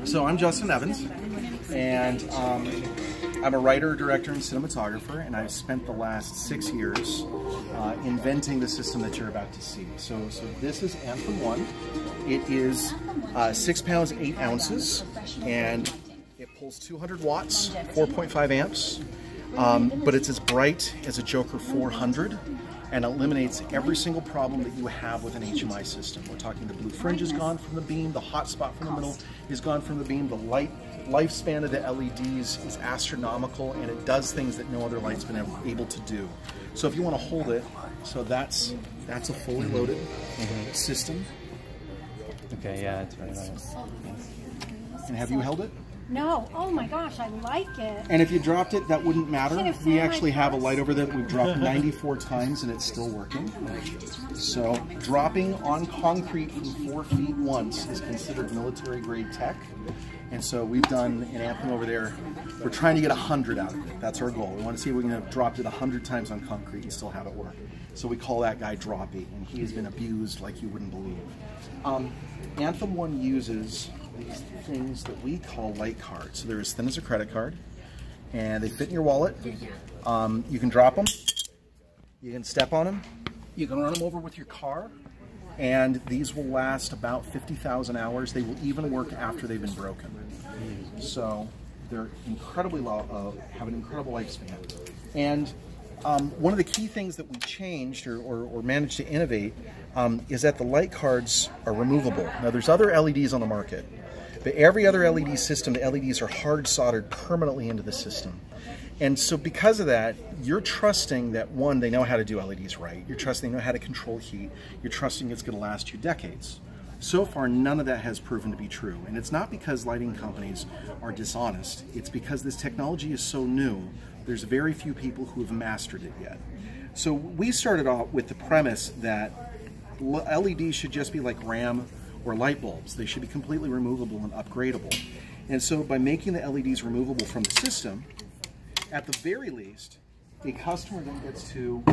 So I'm Justin Evans, and I'm a writer, director, and cinematographer, and I've spent the last 6 years inventing the system that you're about to see. So this is Anthemone. It is 6 pounds, 8 ounces, and it pulls 200 watts, 4.5 amps, but it's as bright as a Joker 400. And eliminates every single problem that you have with an HMI system. We're talking the blue fringe is gone from the beam, the hot spot from the middle is gone from the beam, the lifespan of the LEDs is astronomical, and it does things that no other light's been able to do. So if you want to hold it, so that's a fully loaded system. Okay, yeah, it's very nice. And have you held it? No. Oh my gosh, I like it. And if you dropped it, that wouldn't matter. We actually have a light over there that we've dropped 94 times and it's still working. So dropping on concrete from 4 feet once is considered military grade tech. And so we've done an Anthem over there. We're trying to get 100 out of it. That's our goal. We want to see if we can have dropped it 100 times on concrete and still have it work. So we call that guy Droppy, and he has been abused like you wouldn't believe. Anthemone uses these things that we call light cards. So they're as thin as a credit card, and they fit in your wallet. You can drop them, you can step on them, you can run them over with your car, and these will last about 50,000 hours. They will even work after they've been broken. So they're incredibly have an incredible lifespan. And one of the key things that we changed or managed to innovate is that the light cards are removable. Now there's other LEDs on the market, but every other LED system, the LEDs are hard soldered permanently into the system. And so because of that, you're trusting that, one, they know how to do LEDs right. You're trusting they know how to control heat. You're trusting it's going to last you decades. So far, none of that has proven to be true. And it's not because lighting companies are dishonest. It's because this technology is so new, there's very few people who have mastered it yet. So we started off with the premise that LEDs should just be like RAM or light bulbs. They should be completely removable and upgradable. And so by making the LEDs removable from the system, at the very least, a customer then gets to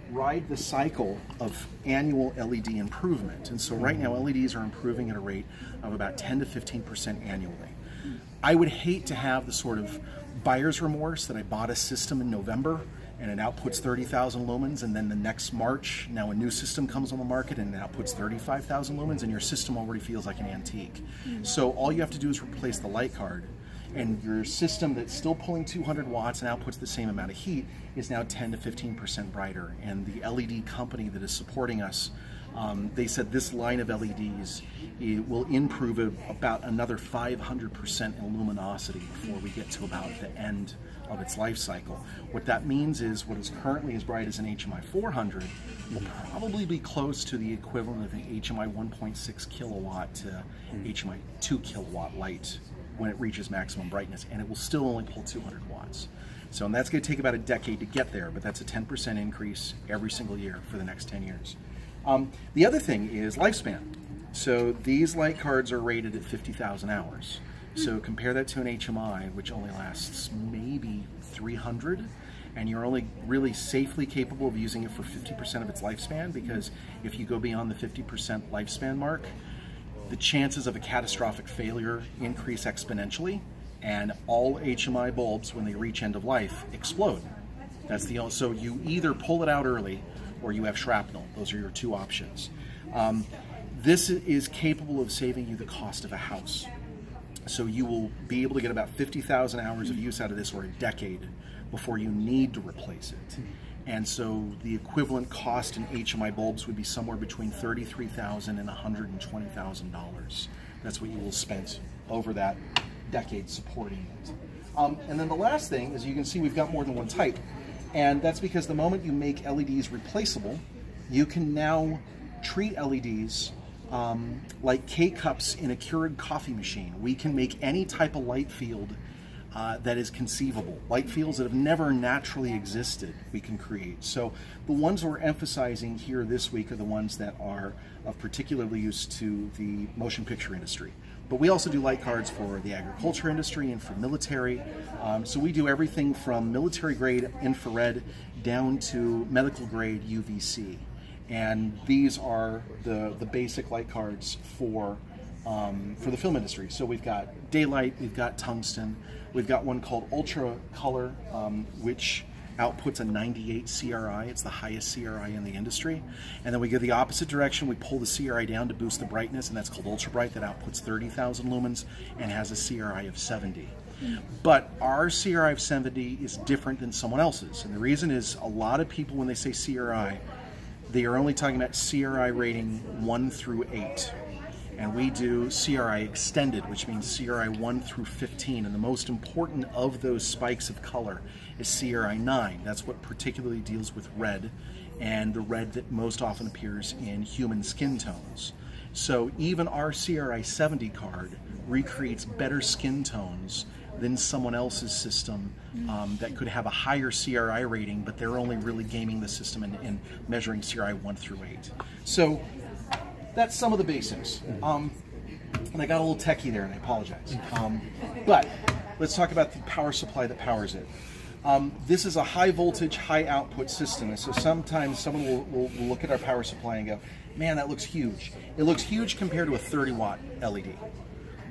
ride the cycle of annual LED improvement. And so right now, LEDs are improving at a rate of about 10 to 15% annually. I would hate to have the sort of buyer's remorse that I bought a system in November and it outputs 30,000 lumens, and then the next March, now a new system comes on the market and it outputs 35,000 lumens, and your system already feels like an antique. So all you have to do is replace the light card, and your system that's still pulling 200 watts and outputs the same amount of heat is now 10 to 15% brighter. And the LED company that is supporting us, they said this line of LEDs will improve about another 500% in luminosity before we get to about the end of its life cycle. What that means is what is currently as bright as an HMI 400 will probably be close to the equivalent of an HMI 1.6 kilowatt to HMI 2 kilowatt light when it reaches maximum brightness, and it will still only pull 200 watts. So, and that's going to take about a decade to get there, but that's a 10% increase every single year for the next 10 years. The other thing is lifespan. So these light cards are rated at 50,000 hours. So compare that to an HMI, which only lasts maybe 300, and you're only really safely capable of using it for 50% of its lifespan, because if you go beyond the 50% lifespan mark, the chances of a catastrophic failure increase exponentially, and all HMI bulbs, when they reach end of life, explode. That's the only, so you either pull it out early or you have shrapnel. Those are your two options. This is capable of saving you the cost of a house. So you will be able to get about 50,000 hours of use out of this, or a decade, before you need to replace it. And so the equivalent cost in HMI bulbs would be somewhere between $33,000 and $120,000. That's what you will spend over that decade supporting it. And then the last thing is, you can see we've got more than one type. And that's because the moment you make LEDs replaceable, you can now treat LEDs like K-cups in a Keurig coffee machine. We can make any type of light field that is conceivable. Light fields that have never naturally existed, we can create. So the ones we're emphasizing here this week are the ones that are of particular use to the motion picture industry. But we also do light cards for the agriculture industry and for military. So we do everything from military grade infrared down to medical grade UVC. And these are the basic light cards for for the film industry. So we've got daylight, we've got tungsten, we've got one called ultra color, which outputs a 98 CRI. It's the highest CRI in the industry. And then we go the opposite direction. We pull the CRI down to boost the brightness, and that's called ultra bright. That outputs 30,000 lumens and has a CRI of 70. But our CRI of 70 is different than someone else's. And the reason is a lot of people, when they say CRI, they are only talking about CRI rating 1 through 8. And we do CRI extended, which means CRI 1 through 15. And the most important of those spikes of color is CRI 9. That's what particularly deals with red, and the red that most often appears in human skin tones. So even our CRI 70 card recreates better skin tones than someone else's system that could have a higher CRI rating, but they're only really gaming the system and measuring CRI 1 through 8. So that's some of the basics. And I got a little techie there, and I apologize. But let's talk about the power supply that powers it. This is a high voltage, high output system. And so sometimes someone will look at our power supply and go, man, that looks huge. It looks huge compared to a 30-watt LED.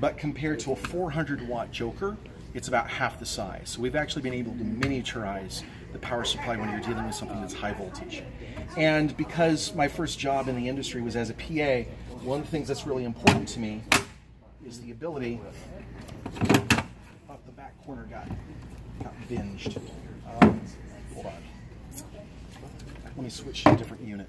But compared to a 400-watt Joker, it's about half the size. So we've actually been able to miniaturize the power supply when you're dealing with something that's high voltage. And because my first job in the industry was as a PA, one of the things that's really important to me is the ability, the back corner got binged. Hold on. Let me switch to a different unit.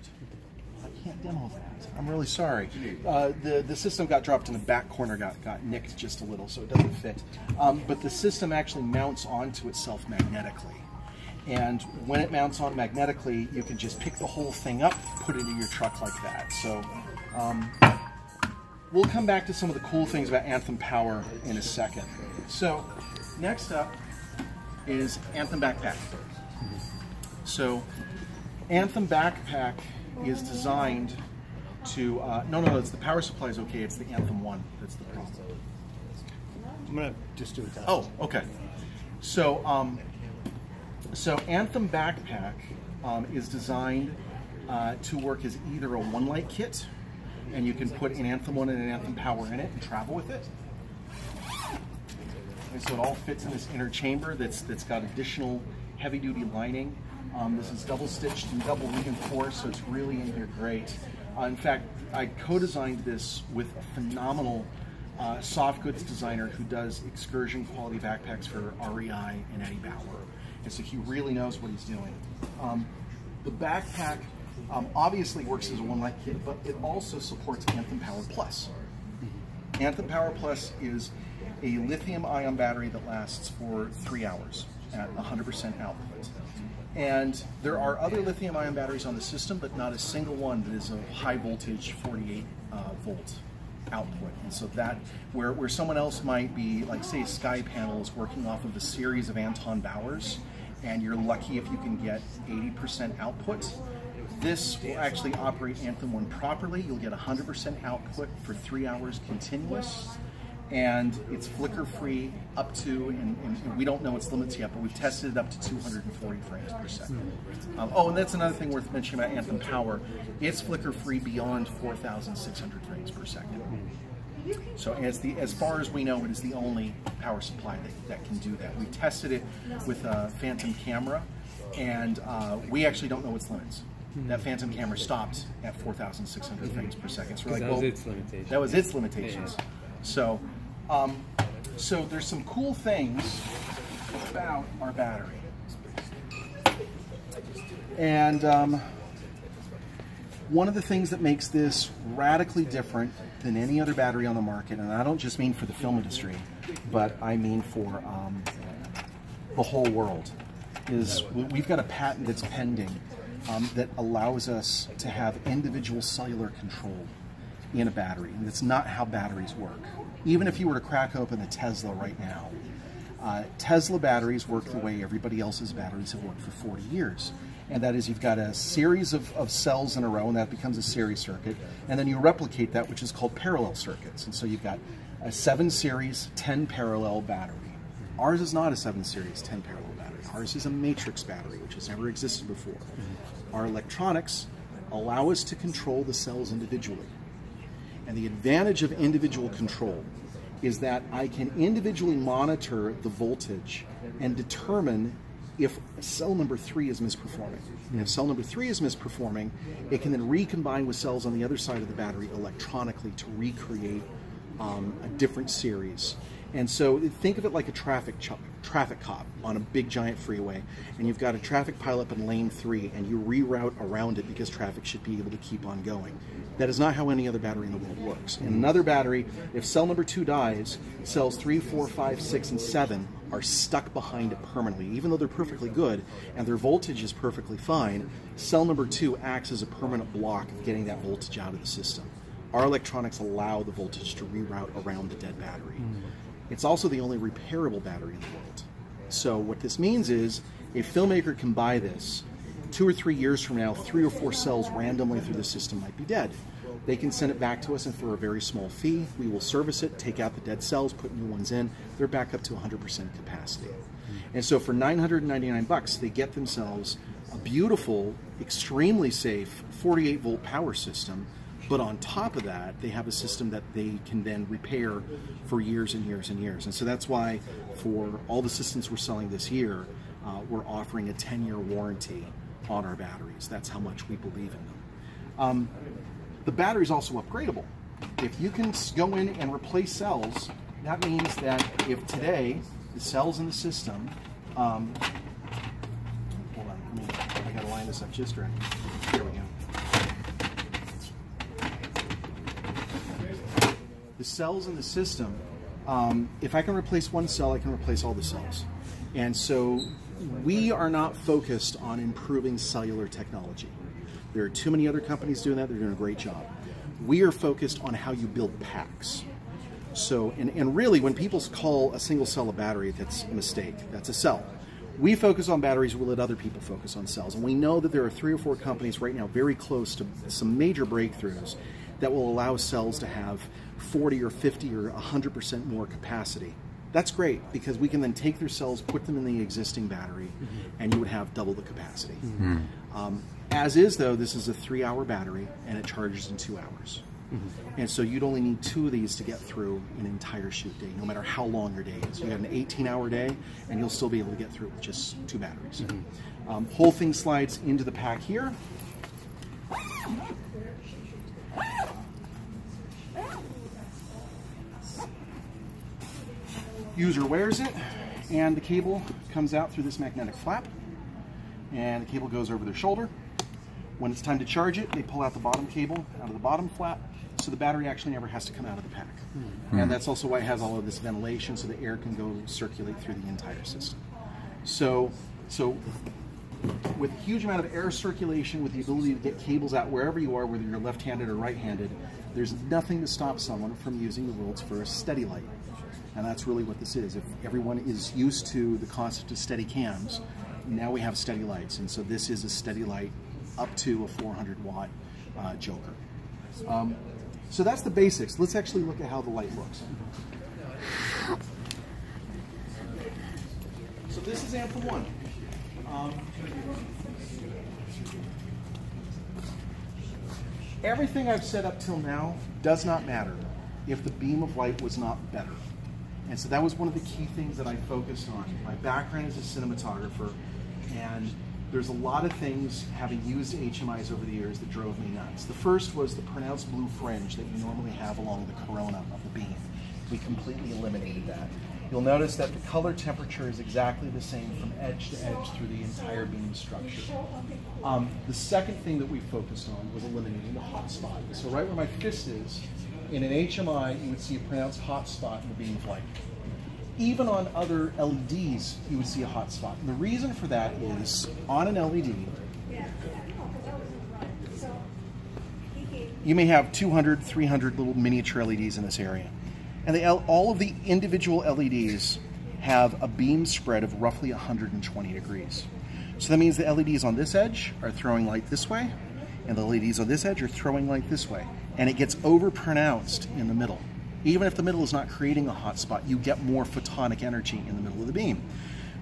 I can't demo that. I'm really sorry. The system got dropped and the back corner got nicked just a little, so it doesn't fit. But the system actually mounts onto itself magnetically. And when it mounts on magnetically, you can just pick the whole thing up, put it in your truck like that. So we'll come back to some of the cool things about Anthem Power in a second. So next up is Anthem Backpack. So Anthem Backpack is designed to, no, it's the power supply is okay, it's the Anthem 1 that's the problem. I'm going to just do a test. Oh, okay. So, so Anthem Backpack is designed to work as either a one-light kit, and you can put an Anthem 1 and an Anthem Power in it and travel with it. And so it all fits in this inner chamber that's got additional heavy-duty lining. This is double-stitched and double reinforced, so it's really in here great. In fact, I co-designed this with a phenomenal soft goods designer who does excursion quality backpacks for REI and Eddie Bauer. And so he really knows what he's doing. The backpack obviously works as a one-light kit, but it also supports Anthem Power Plus. Anthem Power Plus is a lithium-ion battery that lasts for 3 hours at 100% output. And there are other lithium-ion batteries on the system, but not a single one that is a high-voltage 48-volt output. And so that, where someone else might be, like say Sky Panel is working off of a series of Anton Bauers, and you're lucky if you can get 80% output, this will actually operate Anthem 1 properly. You'll get 100% output for 3 hours continuous, and it's flicker-free up to, and we don't know its limits yet, but we've tested it up to 240 frames per second. Oh, and that's another thing worth mentioning about Anthem Power. It's flicker-free beyond 4,600 frames per second. So as far as we know, it is the only power supply that can do that. We tested it with a Phantom camera, and we actually don't know its limits. That Phantom camera stopped at 4,600 frames per second. So we're like, that well, was its limitations. That was its limitations. Yeah. So, so there's some cool things about our battery. And one of the things that makes this radically different than any other battery on the market, and I don't just mean for the film industry, but I mean for the whole world, is we've got a patent that's pending that allows us to have individual cellular control in a battery. And that's not how batteries work. Even if you were to crack open the Tesla right now, Tesla batteries work the way everybody else's batteries have worked for 40 years. And that is, you've got a series of cells in a row, and that becomes a series circuit. And then you replicate that, which is called parallel circuits. And so you've got a 7 series, 10 parallel battery. Ours is not a 7 series, 10 parallel battery. Ours is a matrix battery, which has never existed before. Our electronics allow us to control the cells individually. And the advantage of individual control is that I can individually monitor the voltage and determine if cell number 3 is misperforming. And if cell number 3 is misperforming, it can then recombine with cells on the other side of the battery electronically to recreate a different series. And so think of it like a traffic cop on a big giant freeway, and you've got a traffic pile up in lane 3 and you reroute around it because traffic should be able to keep on going. That is not how any other battery in the world works. In another battery, if cell number 2 dies, cells 3, 4, 5, 6, and 7 are stuck behind it permanently. Even though they're perfectly good and their voltage is perfectly fine, cell number 2 acts as a permanent block of getting that voltage out of the system. Our electronics allow the voltage to reroute around the dead battery. It's also the only repairable battery in the world. So what this means is a filmmaker can buy this. 2 or 3 years from now, 3 or 4 cells randomly through the system might be dead. They can send it back to us, and for a very small fee, we will service it, take out the dead cells, put new ones in. They're back up to 100% capacity. And so for $999, they get themselves a beautiful, extremely safe 48-volt power system. But on top of that, they have a system that they can then repair for years and years and years. And so that's why for all the systems we're selling this year, we're offering a 10-year warranty on our batteries. That's how much we believe in them. The battery is also upgradable. If you can go in and replace cells, that means that if today the cells in the system, hold on, I gotta line this up just right. Here we go. The cells in the system, if I can replace one cell, I can replace all the cells. And so we are not focused on improving cellular technology. There are too many other companies doing that. They're doing a great job. We are focused on how you build packs. So, and really, when people call a single cell a battery, that's a mistake. That's a cell. We focus on batteries, we'll let other people focus on cells. And we know that there are 3 or 4 companies right now very close to some major breakthroughs that will allow cells to have 40 or 50 or 100% more capacity. That's great, because we can then take their cells, put them in the existing battery, and you would have double the capacity. As is, though, this is a 3-hour battery, and it charges in 2 hours. And so you'd only need 2 of these to get through an entire shoot day, no matter how long your day is. You got an 18-hour day, and you'll still be able to get through with just 2 batteries. Whole thing slides into the pack here. User wears it, and the cable comes out through this magnetic flap, and the cable goes over their shoulder. When it's time to charge it, they pull out the bottom cable out of the bottom flap, so the battery actually never has to come out of the pack. And that's also why it has all of this ventilation, so the air can go circulate through the entire system. So with a huge amount of air circulation, with the ability to get cables out wherever you are, whether you're left-handed or right-handed, there's nothing to stop someone from using the world's first steady light. And that's really what this is. If everyone is used to the concept of steady cams, now we have steady lights. And so this is a steady light up to a 400-watt joker. So that's the basics. Let's actually look at how the light looks. So this is Anthemone. Everything I've said up till now does not matter if the beam of light was not better. And so that was one of the key things that I focused on. My background is a cinematographer, and there's a lot of things, having used HMIs over the years, that drove me nuts. The first was the pronounced blue fringe that you normally have along the corona of the beam. We completely eliminated that. You'll notice that the color temperature is exactly the same from edge to edge through the entire beam structure. The second thing that we focused on was eliminating the hot spot. So right where my fist is, in an HMI, you would see a pronounced hot spot in the beam of light. Even on other LEDs, you would see a hot spot. And the reason for that is, on an LED, you may have 200, 300 little miniature LEDs in this area. And all of the individual LEDs have a beam spread of roughly 120 degrees. So that means the LEDs on this edge are throwing light this way, and the LEDs on this edge are throwing light this way. And it gets over-pronounced in the middle. Even if the middle is not creating a hot spot, you get more photonic energy in the middle of the beam.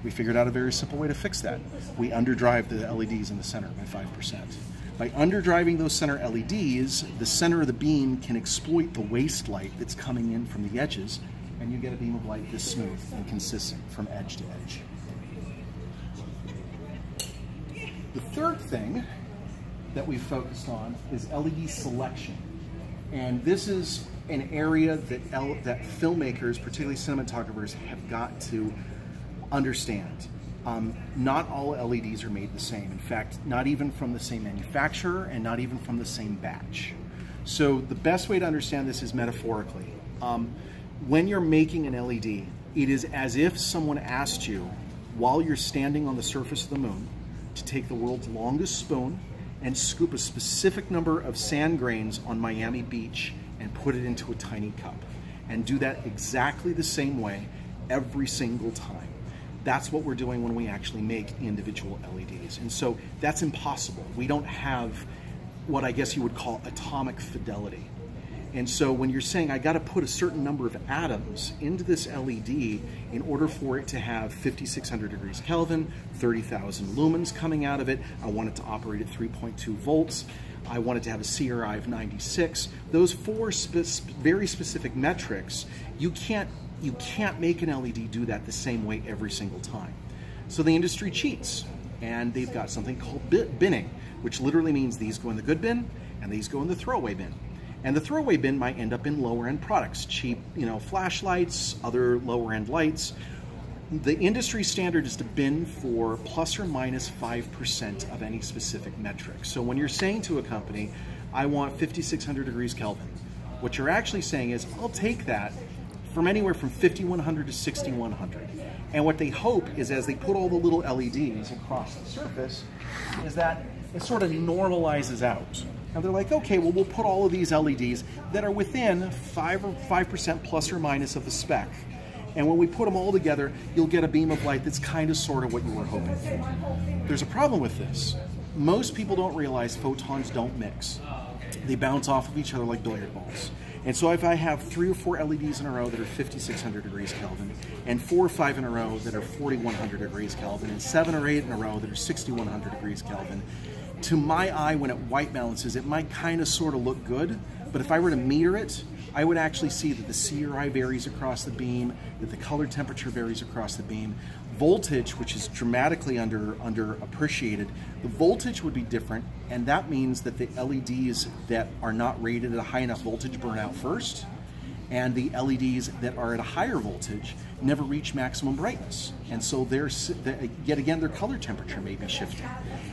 We figured out a very simple way to fix that. We underdrive the LEDs in the center by 5%. By underdriving those center LEDs, the center of the beam can exploit the waste light that's coming in from the edges, and you get a beam of light this smooth and consistent from edge to edge. The third thing that we've focused on is LED selection. And this is an area that filmmakers, particularly cinematographers, have got to understand. Not all LEDs are made the same. In fact, not even from the same manufacturer and not even from the same batch. So the best way to understand this is metaphorically. When you're making an LED, it is as if someone asked you, while you're standing on the surface of the moon, to take the world's longest spoon and scoop a specific number of sand grains on Miami Beach and put it into a tiny cup. And do that exactly the same way every single time. That's what we're doing when we actually make individual LEDs. And so that's impossible. We don't have what I guess you would call atomic fidelity. And so when you're saying I got to put a certain number of atoms into this LED in order for it to have 5,600 degrees Kelvin, 30,000 lumens coming out of it, I want it to operate at 3.2 volts, I want it to have a CRI of 96, those four very specific metrics, you can't make an LED do that the same way every single time. So the industry cheats, and they've got something called binning, which literally means these go in the good bin and these go in the throwaway bin. And the throwaway bin might end up in lower end products, cheap, flashlights, other lower end lights. The industry standard is to bin for plus or minus 5% of any specific metric. So when you're saying to a company, I want 5,600 degrees Kelvin, what you're actually saying is, I'll take that from anywhere from 5,100 to 6,100. And what they hope is, as they put all the little LEDs across the surface, is that it sort of normalizes out. And they're like, okay, well, we'll put all of these LEDs that are within 5% plus or minus of the spec. And when we put them all together, you'll get a beam of light that's kind of sort of what you were hoping for. There's a problem with this. Most people don't realize photons don't mix. They bounce off of each other like billiard balls. And so if I have 3 or 4 LEDs in a row that are 5,600 degrees Kelvin, and 4 or 5 in a row that are 4,100 degrees Kelvin, and 7 or 8 in a row that are 6,100 degrees Kelvin, to my eye, when it white balances, it might kind of sort of look good, but if I were to meter it, I would actually see that the CRI varies across the beam, that the color temperature varies across the beam. Voltage, which is dramatically underappreciated, the voltage would be different, and that means that the LEDs that are not rated at a high enough voltage burn out first, and the LEDs that are at a higher voltage never reach maximum brightness. And so yet again, their color temperature may be shifting.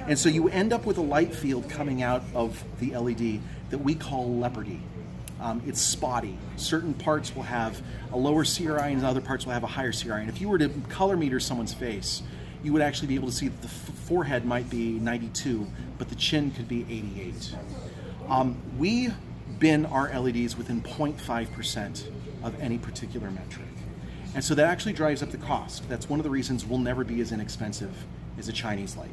And so you end up with a light field coming out of the LED that we call leopardy. It's spotty. Certain parts will have a lower CRI and other parts will have a higher CRI. And if you were to color meter someone's face, you would actually be able to see that the forehead might be 92, but the chin could be 88. We bin our LEDs within 0.5% of any particular metric. And so that actually drives up the cost. That's one of the reasons we'll never be as inexpensive as a Chinese light.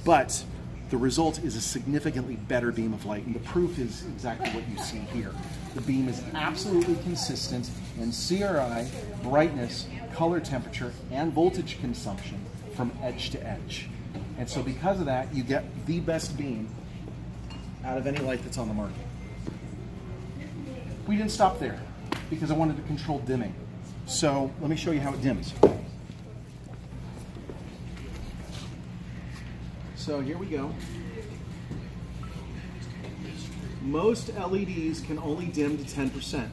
But the result is a significantly better beam of light, and the proof is exactly what you see here. The beam is absolutely consistent in CRI, brightness, color temperature, and voltage consumption from edge to edge. And so because of that, you get the best beam out of any light that's on the market. We didn't stop there because I wanted to control dimming. So let me show you how it dims. So here we go. Most LEDs can only dim to 10%.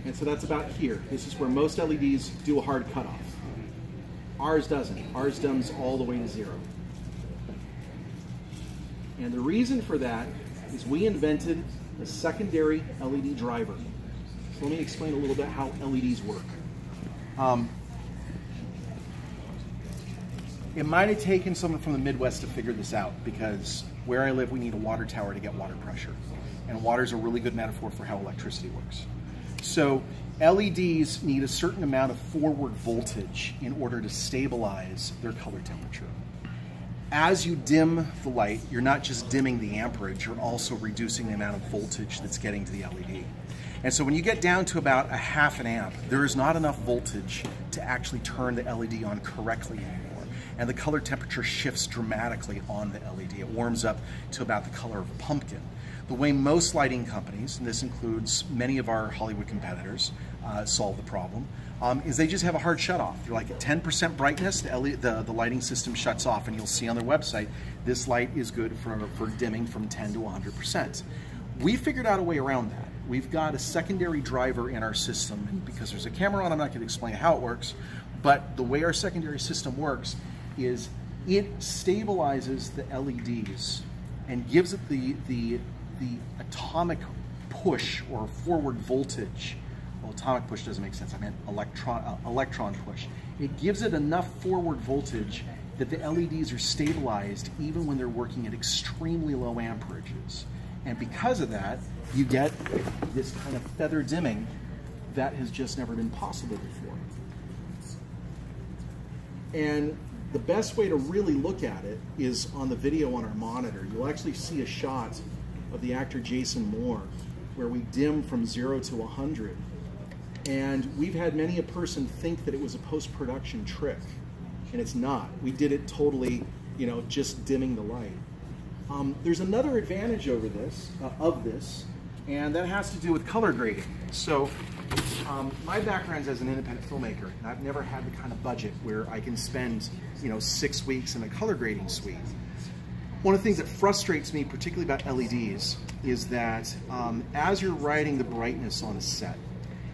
And so that's about here. This is where most LEDs do a hard cutoff. Ours doesn't. Ours dims all the way to 0. And the reason for that is we invented a secondary LED driver. So let me explain a little bit how LEDs work. It might have taken someone from the Midwest to figure this out, because where I live we need a water tower to get water pressure. And water is a really good metaphor for how electricity works. So LEDs need a certain amount of forward voltage in order to stabilize their color temperature. As you dim the light, you're not just dimming the amperage, you're also reducing the amount of voltage that's getting to the LED. And so when you get down to about a ½ amp, there is not enough voltage to actually turn the LED on correctly anymore. and the color temperature shifts dramatically on the LED. It warms up to about the color of a pumpkin. The way most lighting companies, and this includes many of our Hollywood competitors, solve the problem, is they just have a hard shut off. They're like at 10% brightness, the lighting system shuts off, and you'll see on their website, this light is good for dimming from 10 to 100%. We figured out a way around that. We've got a secondary driver in our system, and because there's a camera on, I'm not going to explain how it works, but the way our secondary system works is it stabilizes the LEDs and gives it the atomic push or forward voltage. Well, atomic push doesn't make sense. I meant electron push. It gives it enough forward voltage that the LEDs are stabilized even when they're working at extremely low amperages. And because of that, you get this kind of feather dimming that has just never been possible before. And the best way to really look at it is on the video on our monitor. You'll actually see a shot of the actor Jason Moore where we dim from 0 to 100. And we've had many a person think that it was a post-production trick, and it's not. We did it totally, you know, just dimming the light. There's another advantage over this, and that has to do with color grading. So my background's as an independent filmmaker, and I've never had the kind of budget where I can spend, you know, 6 weeks in a color grading suite. One of the things that frustrates me, particularly about LEDs, is that as you're writing the brightness on a set,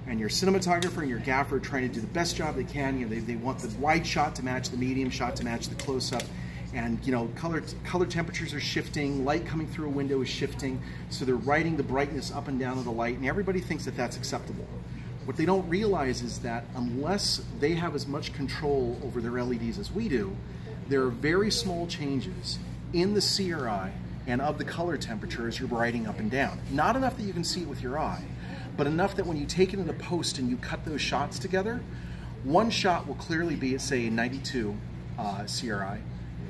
and your cinematographer and your gaffer are trying to do the best job they can, you know, they want the wide shot to match the medium shot to match the close-up, and you know, color temperatures are shifting, light coming through a window is shifting, so they're writing the brightness up and down of the light, and everybody thinks that that's acceptable. What they don't realize is that unless they have as much control over their LEDs as we do, there are very small changes in the CRI and of the color temperature as you're writing up and down. Not enough that you can see it with your eye, but enough that when you take it into post and you cut those shots together, one shot will clearly be at, say, 92 CRI,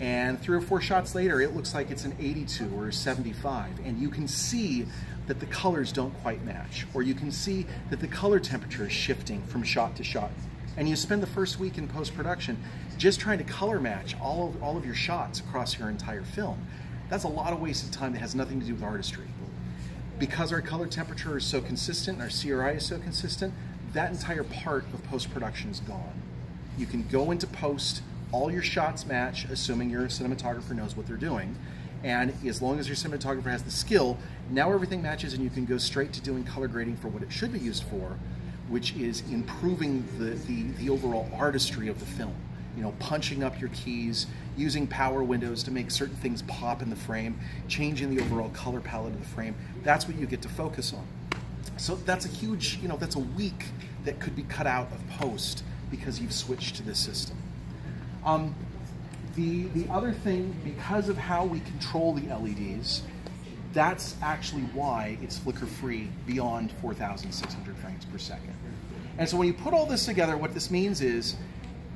and 3 or 4 shots later, it looks like it's an 82 or a 75, and you can see that the colors don't quite match, or you can see that the color temperature is shifting from shot to shot. And you spend the first week in post-production just trying to color match all of your shots across your entire film. That's a lot of wasted time that has nothing to do with artistry. Because our color temperature is so consistent, and our CRI is so consistent, that entire part of post-production is gone. You can go into post, all your shots match, assuming your cinematographer knows what they're doing, and as long as your cinematographer has the skill, now everything matches and you can go straight to doing color grading for what it should be used for, which is improving the overall artistry of the film. You know, punching up your keys, using power windows to make certain things pop in the frame, changing the overall color palette of the frame. That's what you get to focus on. So that's a huge, you know, that's a week that could be cut out of post because you've switched to this system. The other thing, because of how we control the LEDs, that's actually why it's flicker-free beyond 4,600 frames per second. And so when you put all this together, what this means is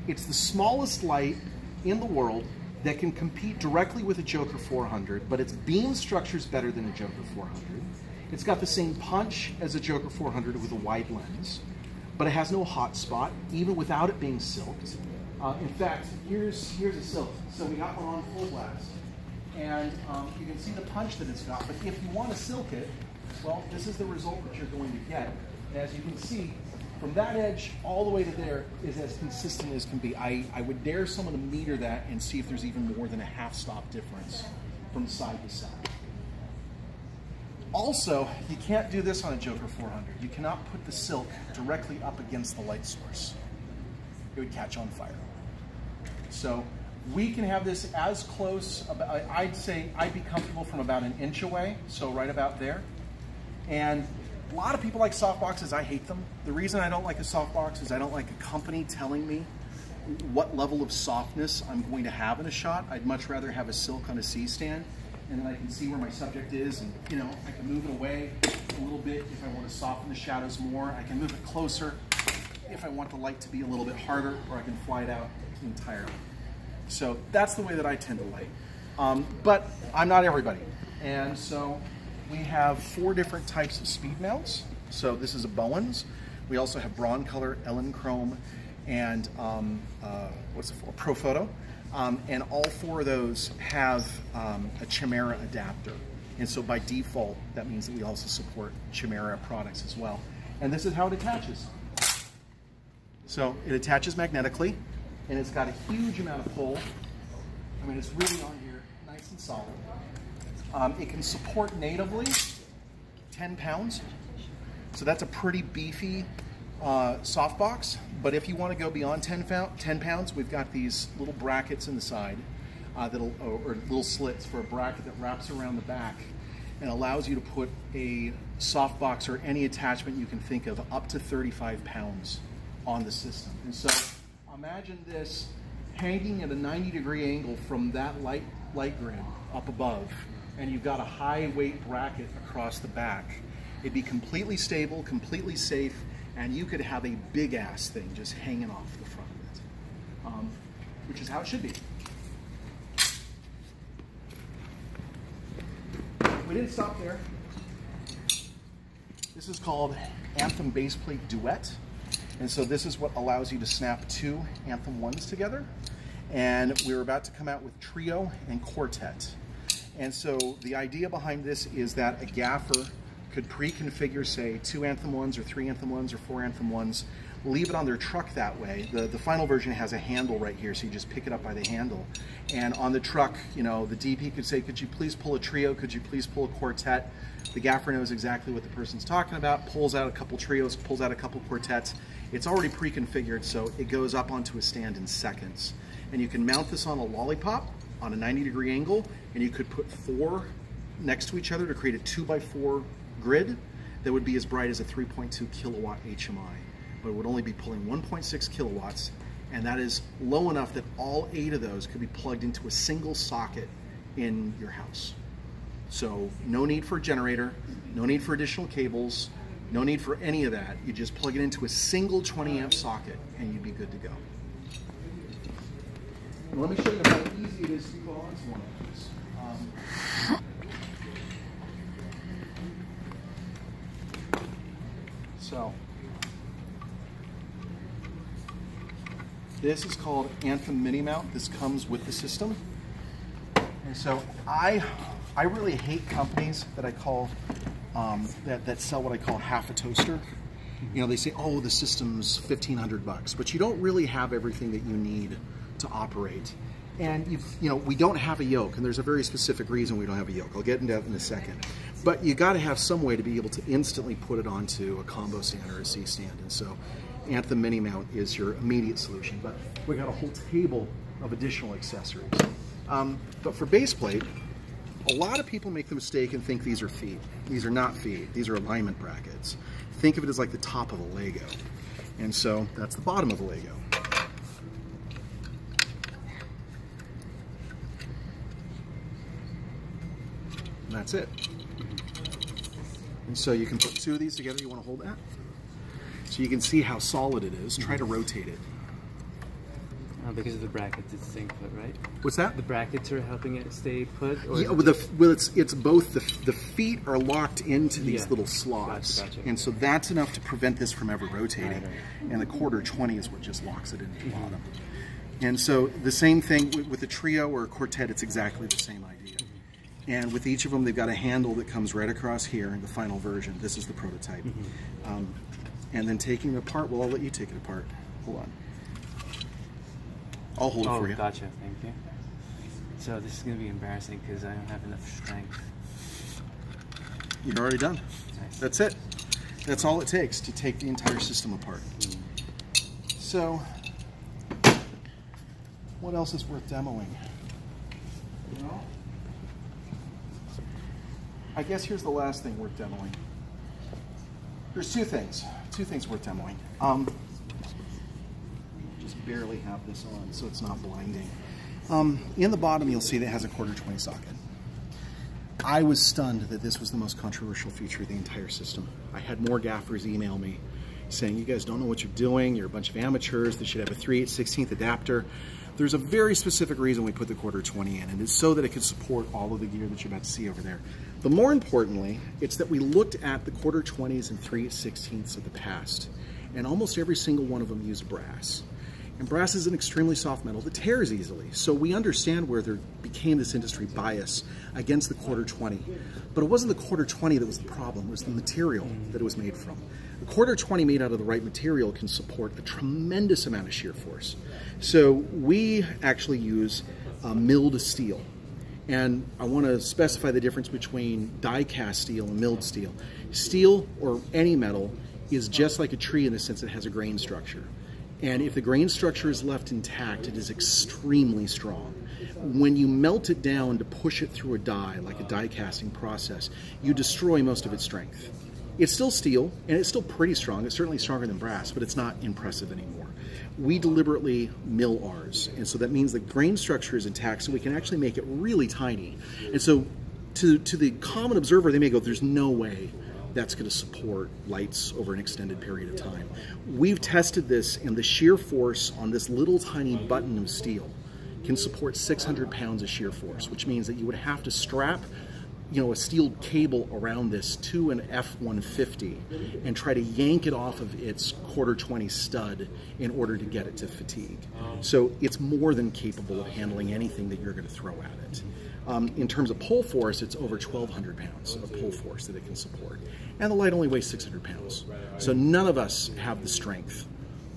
it's the smallest light in the world that can compete directly with a Joker 400, but its beam structure is better than a Joker 400. It's got the same punch as a Joker 400 with a wide lens, but it has no hot spot, even without it being silked. In fact, here's a silk. So we got one on full blast, and you can see the punch that it's got, but if you want to silk it, well, this is the result that you're going to get. As you can see, from that edge all the way to there is as consistent as can be. I would dare someone to meter that and see if there's even more than a half-stop difference from side to side. Also, you can't do this on a Joker 400. You cannot put the silk directly up against the light source. It would catch on fire. So we can have this as close, I'd say I'd be comfortable from about an inch away, so right about there. And a lot of people like softboxes. I hate them. The reason I don't like a softbox is I don't like a company telling me what level of softness I'm going to have in a shot. I'd much rather have a silk on a C-stand, and then I can see where my subject is, and you know, I can move it away a little bit if I want to soften the shadows more. I can move it closer if I want the light to be a little bit harder, or I can fly it out entirely. So that's the way that I tend to light. But I'm not everybody, and so we have 4 different types of speed mounts. So this is a Bowens. We also have Broncolor, Ellen Chrome, and what's it for? Profoto. And all 4 of those have a Chimera adapter. And so by default, that means that we also support Chimera products as well. And this is how it attaches. So it attaches magnetically, and it's got a huge amount of pull. I mean, it's really on here, nice and solid. It can support natively 10 pounds. So that's a pretty beefy softbox. But if you want to go beyond 10 pounds, we've got these little brackets in the side, or little slits for a bracket that wraps around the back and allows you to put a softbox or any attachment you can think of up to 35 pounds on the system. And so imagine this hanging at a 90-degree angle from that light grid up above, and you've got a high weight bracket across the back. It'd be completely stable, completely safe, and you could have a big ass thing just hanging off the front of it, which is how it should be. We didn't stop there. This is called Anthem Baseplate Duet. And so this is what allows you to snap 2 Anthem 1s together. And we're about to come out with Trio and Quartet. And so the idea behind this is that a gaffer could pre-configure, say, 2 Anthem 1s or 3 Anthem 1s or 4 Anthem 1s, leave it on their truck that way. The final version has a handle right here, so you just pick it up by the handle. And on the truck, you know, the DP could say, could you please pull a Trio? Could you please pull a Quartet? The gaffer knows exactly what the person's talking about, pulls out a couple Trios, pulls out a couple Quartets. It's already pre-configured, so it goes up onto a stand in seconds. And you can mount this on a lollipop on a 90-degree angle, and you could put 4 next to each other to create a 2x4 grid that would be as bright as a 3.2 kilowatt HMI, but it would only be pulling 1.6 kilowatts, and that is low enough that all 8 of those could be plugged into a single socket in your house. So no need for a generator, no need for additional cables, no need for any of that. You just plug it into a single 20 amp socket and you'd be good to go. And let me show you how easy it is to put onto one of these. So this is called Anthem Mini Mount. This comes with the system. And so I really hate companies that I call that sell what I call half a toaster. You know, they say, oh, the system's $1,500, but you don't really have everything that you need to operate. And we don't have a yoke, and there's a very specific reason we don't have a yoke. I'll get into that in a second. But you got to have some way to be able to instantly put it onto a combo stand or a C stand. And so Anthem Mini Mount is your immediate solution. But we got a whole table of additional accessories. But for baseplate, a lot of people make the mistake and think these are feet. These are not feet. These are alignment brackets. Think of it as like the top of a Lego. And so that's the bottom of a Lego. And that's it. And so you can put 2 of these together. You want to hold that? So you can see how solid it is. Try to rotate it. Oh, because of the brackets, it's staying put, right? What's that? The brackets are helping it stay put? Or yeah, well, it's both. The feet are locked into these little slots. Gotcha. And so that's enough to prevent this from ever rotating. Right. And the quarter 20 is what just locks it into the bottom. And so the same thing with a Trio or a Quartet, it's exactly the same idea. And with each of them, they've got a handle that comes right across here in the final version. This is the prototype. And then taking it apart, well, I'll let you take it apart. Hold on. I'll hold it for you. Gotcha. Thank you. So this is going to be embarrassing because I don't have enough strength. You're already done. Nice. That's it. That's all it takes to take the entire system apart. So, what else is worth demoing? Well, I guess here's the last thing worth demoing. There's 2 things. 2 things worth demoing. Just barely have this on so it's not blinding. In the bottom you'll see that it has a quarter 20 socket. I was stunned that this was the most controversial feature of the entire system. I had more gaffers email me saying, you guys don't know what you're doing, you're a bunch of amateurs, they should have a 3/8/16 adapter. There's a very specific reason we put the quarter 20 in, and it's so that it could support all of the gear that you're about to see over there. But more importantly, it's that we looked at the quarter 20s and 3/16 of the past, and almost every single one of them used brass. And brass is an extremely soft metal that tears easily. So we understand where there became this industry bias against the quarter 20. But it wasn't the quarter 20 that was the problem, it was the material that it was made from. The quarter 20 made out of the right material can support a tremendous amount of shear force. So we actually use milled steel. And I want to specify the difference between die-cast steel and milled steel. Steel, or any metal, is just like a tree in the sense it has a grain structure. And if the grain structure is left intact, it is extremely strong. When you melt it down to push it through a die, like a die casting process, you destroy most of its strength. It's still steel, and it's still pretty strong. It's certainly stronger than brass, but it's not impressive anymore. We deliberately mill ours, and so that means the grain structure is intact, so we can actually make it really tiny. And so to the common observer, they may go, there's no way that's going to support lights over an extended period of time. We've tested this, and the shear force on this little tiny button of steel can support 600 pounds of shear force, which means that you would have to strap a steel cable around this to an F-150 and try to yank it off of its quarter 20 stud in order to get it to fatigue. So it's more than capable of handling anything that you're going to throw at it. In terms of pull force, it's over 1,200 pounds of pull force that it can support. And the light only weighs 600 pounds. So none of us have the strength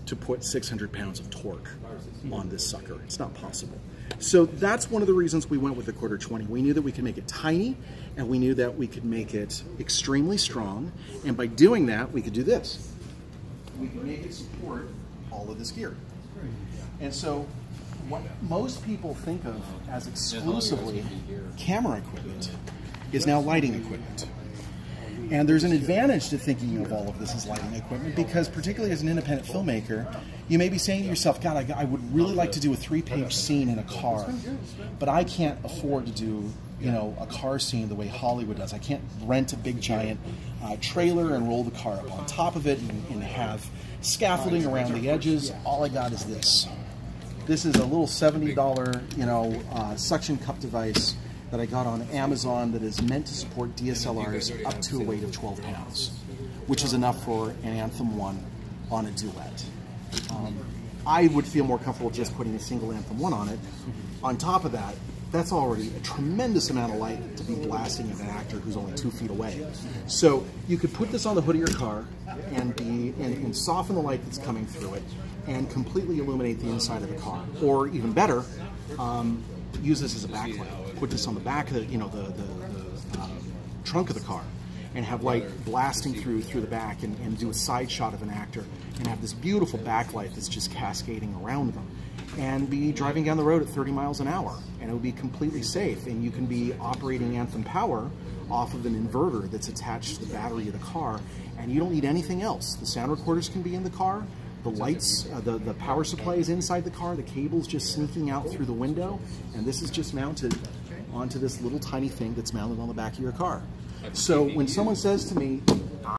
to put 600 pounds of torque on this sucker. It's not possible. So that's one of the reasons we went with the quarter 20. We knew that we could make it tiny, and we knew that we could make it extremely strong, and by doing that, we could do this. We can make it support all of this gear. And so what most people think of as exclusively camera equipment is now lighting equipment. And there's an advantage to thinking of all of this as lighting equipment, because particularly as an independent filmmaker, you may be saying to yourself, God, I would really like to do a 3-page scene in a car, but I can't afford to do a car scene the way Hollywood does. I can't rent a big giant trailer and roll the car up on top of it and have scaffolding around the edges. All I got is this. This is a little $70 suction cup device that I got on Amazon that is meant to support DSLRs up to a weight of 12 pounds, which is enough for an Anthem 1 on a duet. I would feel more comfortable just putting a single Anthem 1 on it. On top of that, that's already a tremendous amount of light to be blasting at an actor who's only 2 feet away. So you could put this on the hood of your car and soften the light that's coming through it and completely illuminate the inside of the car. Or even better, use this as a backlight. Put this on the back of the trunk of the car and have light blasting through the back and do a side shot of an actor and have this beautiful backlight that's just cascading around them and be driving down the road at 30 miles an hour, and it would be completely safe, and you can be operating Anthem power off of an inverter that's attached to the battery of the car, and you don't need anything else. The sound recorders can be in the car, the lights, the power supply is inside the car, the cable's just sneaking out through the window, and this is just mounted onto this little tiny thing that's mounted on the back of your car. So when someone says to me,